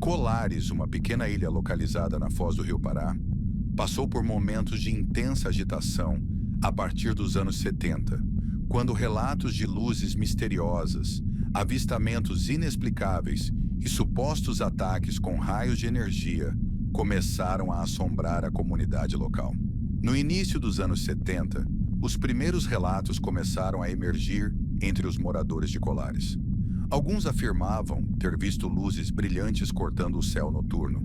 Colares, uma pequena ilha localizada na foz do Rio Pará, passou por momentos de intensa agitação a partir dos anos 70, quando relatos de luzes misteriosas, avistamentos inexplicáveis e supostos ataques com raios de energia começaram a assombrar a comunidade local. No início dos anos 70, os primeiros relatos começaram a emergir entre os moradores de Colares. Alguns afirmavam ter visto luzes brilhantes cortando o céu noturno,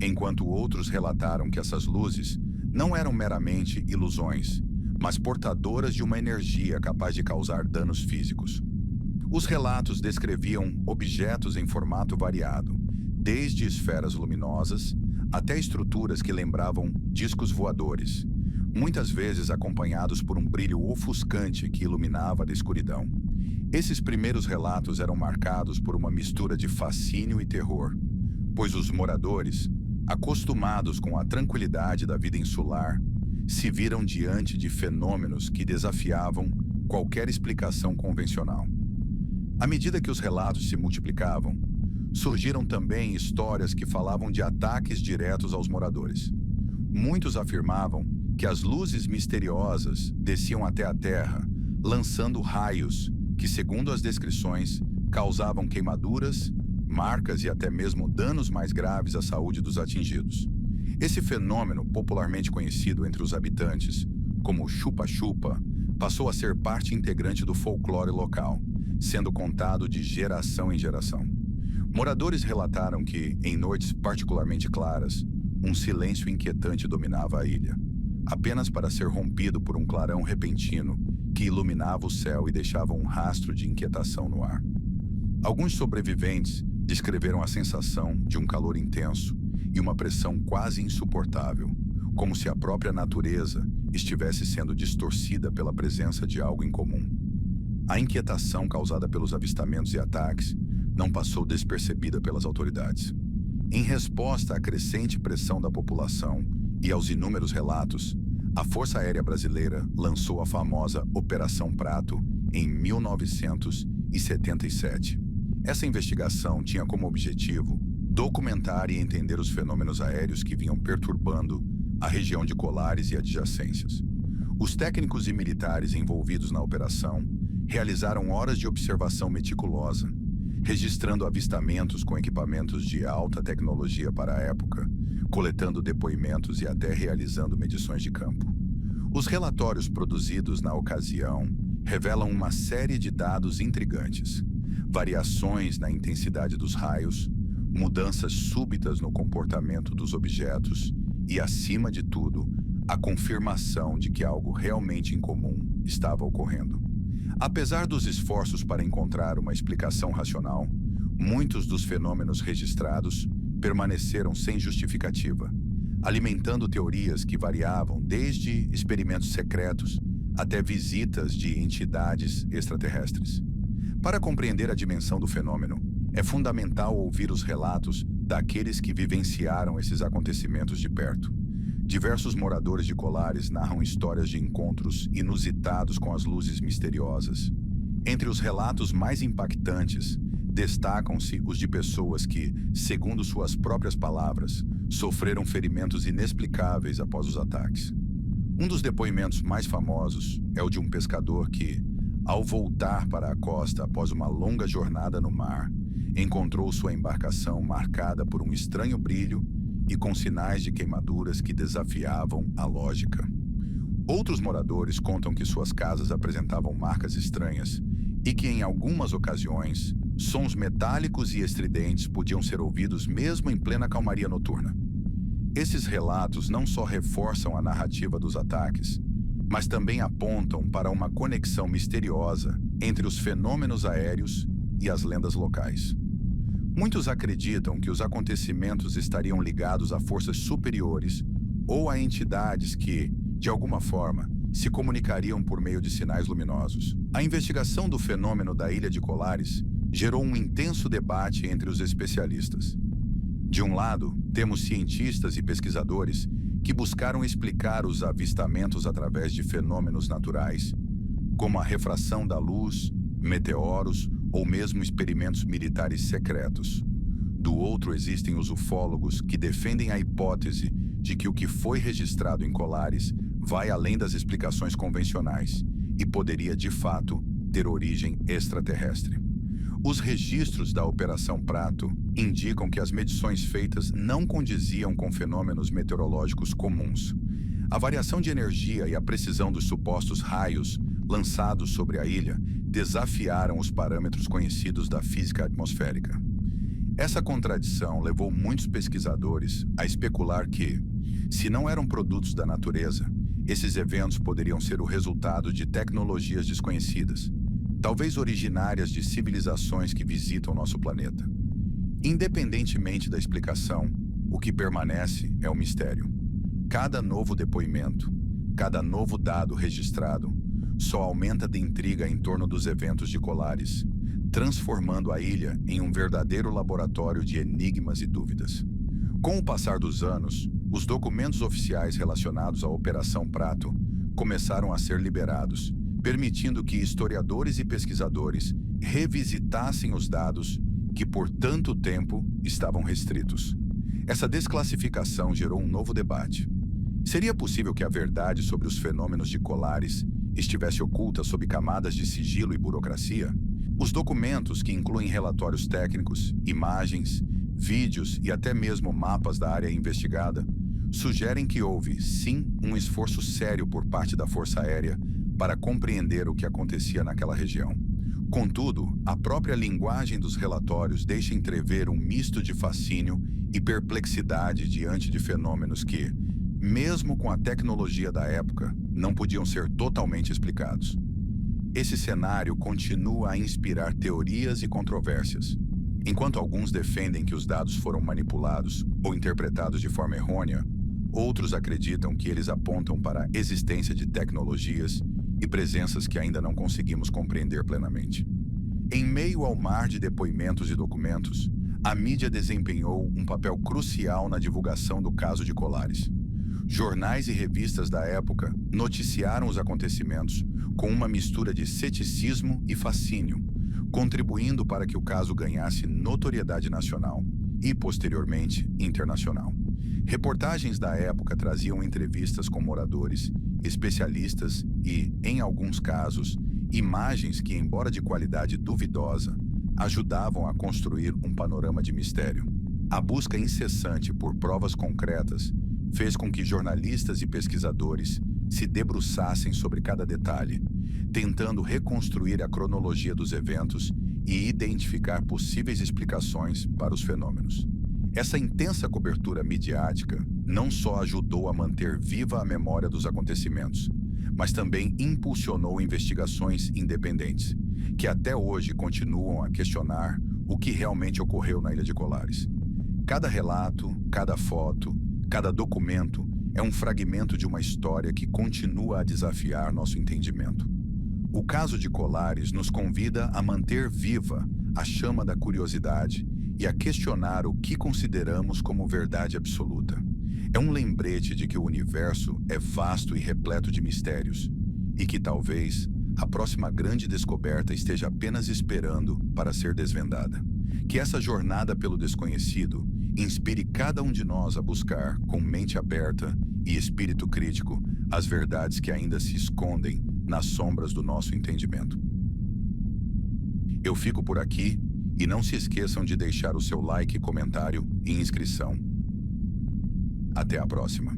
enquanto outros relataram que essas luzes não eram meramente ilusões, mas portadoras de uma energia capaz de causar danos físicos. Os relatos descreviam objetos em formato variado, desde esferas luminosas até estruturas que lembravam discos voadores, muitas vezes acompanhados por um brilho ofuscante que iluminava da escuridão. Esses primeiros relatos eram marcados por uma mistura de fascínio e terror, pois os moradores, acostumados com a tranquilidade da vida insular, se viram diante de fenômenos que desafiavam qualquer explicação convencional. À medida que os relatos se multiplicavam, surgiram também histórias que falavam de ataques diretos aos moradores. Muitos afirmavam que as luzes misteriosas desciam até a terra, lançando raios que, segundo as descrições, causavam queimaduras, marcas e até mesmo danos mais graves à saúde dos atingidos. Esse fenômeno, popularmente conhecido entre os habitantes como chupa-chupa, passou a ser parte integrante do folclore local, sendo contado de geração em geração. Moradores relataram que, em noites particularmente claras, um silêncio inquietante dominava a ilha, apenas para ser rompido por um clarão repentino que iluminava o céu e deixava um rastro de inquietação no ar. Alguns sobreviventes descreveram a sensação de um calor intenso e uma pressão quase insuportável, como se a própria natureza estivesse sendo distorcida pela presença de algo incomum. A inquietação causada pelos avistamentos e ataques não passou despercebida pelas autoridades. Em resposta à crescente pressão da população e aos inúmeros relatos, a Força Aérea Brasileira lançou a famosa Operação Prato em 1977. Essa investigação tinha como objetivo documentar e entender os fenômenos aéreos que vinham perturbando a região de Colares e adjacências. Os técnicos e militares envolvidos na operação realizaram horas de observação meticulosa, registrando avistamentos com equipamentos de alta tecnologia para a época, coletando depoimentos e até realizando medições de campo. Os relatórios produzidos na ocasião revelam uma série de dados intrigantes: variações na intensidade dos raios, mudanças súbitas no comportamento dos objetos e, acima de tudo, a confirmação de que algo realmente incomum estava ocorrendo. Apesar dos esforços para encontrar uma explicação racional, muitos dos fenômenos registrados permaneceram sem justificativa, alimentando teorias que variavam desde experimentos secretos até visitas de entidades extraterrestres. Para compreender a dimensão do fenômeno, é fundamental ouvir os relatos daqueles que vivenciaram esses acontecimentos de perto. Diversos moradores de Colares narram histórias de encontros inusitados com as luzes misteriosas. Entre os relatos mais impactantes, destacam-se os de pessoas que, segundo suas próprias palavras, sofreram ferimentos inexplicáveis após os ataques. Um dos depoimentos mais famosos é o de um pescador que, ao voltar para a costa após uma longa jornada no mar, encontrou sua embarcação marcada por um estranho brilho e com sinais de queimaduras que desafiavam a lógica. Outros moradores contam que suas casas apresentavam marcas estranhas e que, em algumas ocasiões, sons metálicos e estridentes podiam ser ouvidos mesmo em plena calmaria noturna. Esses relatos não só reforçam a narrativa dos ataques, mas também apontam para uma conexão misteriosa entre os fenômenos aéreos e as lendas locais. Muitos acreditam que os acontecimentos estariam ligados a forças superiores ou a entidades que, de alguma forma, se comunicariam por meio de sinais luminosos. A investigação do fenômeno da Ilha de Colares gerou um intenso debate entre os especialistas. De um lado, temos cientistas e pesquisadores que buscaram explicar os avistamentos através de fenômenos naturais, como a refração da luz, meteoros ou mesmo experimentos militares secretos. Do outro, existem os ufólogos que defendem a hipótese de que o que foi registrado em colares vai além das explicações convencionais e poderia, de fato, ter origem extraterrestre. Os registros da Operação Prato indicam que as medições feitas não condiziam com fenômenos meteorológicos comuns. A variação de energia e a precisão dos supostos raios lançados sobre a ilha desafiaram os parâmetros conhecidos da física atmosférica. Essa contradição levou muitos pesquisadores a especular que, se não eram produtos da natureza, esses eventos poderiam ser o resultado de tecnologias desconhecidas, talvez originárias de civilizações que visitam nosso planeta. Independentemente da explicação, o que permanece é o mistério. Cada novo depoimento, cada novo dado registrado, só aumenta a intriga em torno dos eventos de Colares, transformando a ilha em um verdadeiro laboratório de enigmas e dúvidas. Com o passar dos anos, os documentos oficiais relacionados à Operação Prato começaram a ser liberados, permitindo que historiadores e pesquisadores revisitassem os dados que por tanto tempo estavam restritos. Essa desclassificação gerou um novo debate. Seria possível que a verdade sobre os fenômenos de Colares estivesse oculta sob camadas de sigilo e burocracia? Os documentos, que incluem relatórios técnicos, imagens, vídeos e até mesmo mapas da área investigada, sugerem que houve, sim, um esforço sério por parte da Força Aérea para compreender o que acontecia naquela região. Contudo, a própria linguagem dos relatórios deixa entrever um misto de fascínio e perplexidade diante de fenômenos que, mesmo com a tecnologia da época, não podiam ser totalmente explicados. Esse cenário continua a inspirar teorias e controvérsias. Enquanto alguns defendem que os dados foram manipulados ou interpretados de forma errônea, outros acreditam que eles apontam para a existência de tecnologias e presenças que ainda não conseguimos compreender plenamente. Em meio ao mar de depoimentos e documentos, a mídia desempenhou um papel crucial na divulgação do caso de Colares. Jornais e revistas da época noticiaram os acontecimentos com uma mistura de ceticismo e fascínio, contribuindo para que o caso ganhasse notoriedade nacional e, posteriormente, internacional. Reportagens da época traziam entrevistas com moradores, especialistas e, em alguns casos, imagens que, embora de qualidade duvidosa, ajudavam a construir um panorama de mistério. A busca incessante por provas concretas fez com que jornalistas e pesquisadores se debruçassem sobre cada detalhe, tentando reconstruir a cronologia dos eventos e identificar possíveis explicações para os fenômenos. Essa intensa cobertura midiática não só ajudou a manter viva a memória dos acontecimentos, mas também impulsionou investigações independentes, que até hoje continuam a questionar o que realmente ocorreu na Ilha de Colares. Cada relato, cada foto, cada documento é um fragmento de uma história que continua a desafiar nosso entendimento. O caso de Colares nos convida a manter viva a chama da curiosidade e a questionar o que consideramos como verdade absoluta. É um lembrete de que o universo é vasto e repleto de mistérios, e que talvez a próxima grande descoberta esteja apenas esperando para ser desvendada. Que essa jornada pelo desconhecido inspire cada um de nós a buscar, com mente aberta e espírito crítico, as verdades que ainda se escondem nas sombras do nosso entendimento. Eu fico por aqui e não se esqueçam de deixar o seu like, comentário e inscrição. Até a próxima.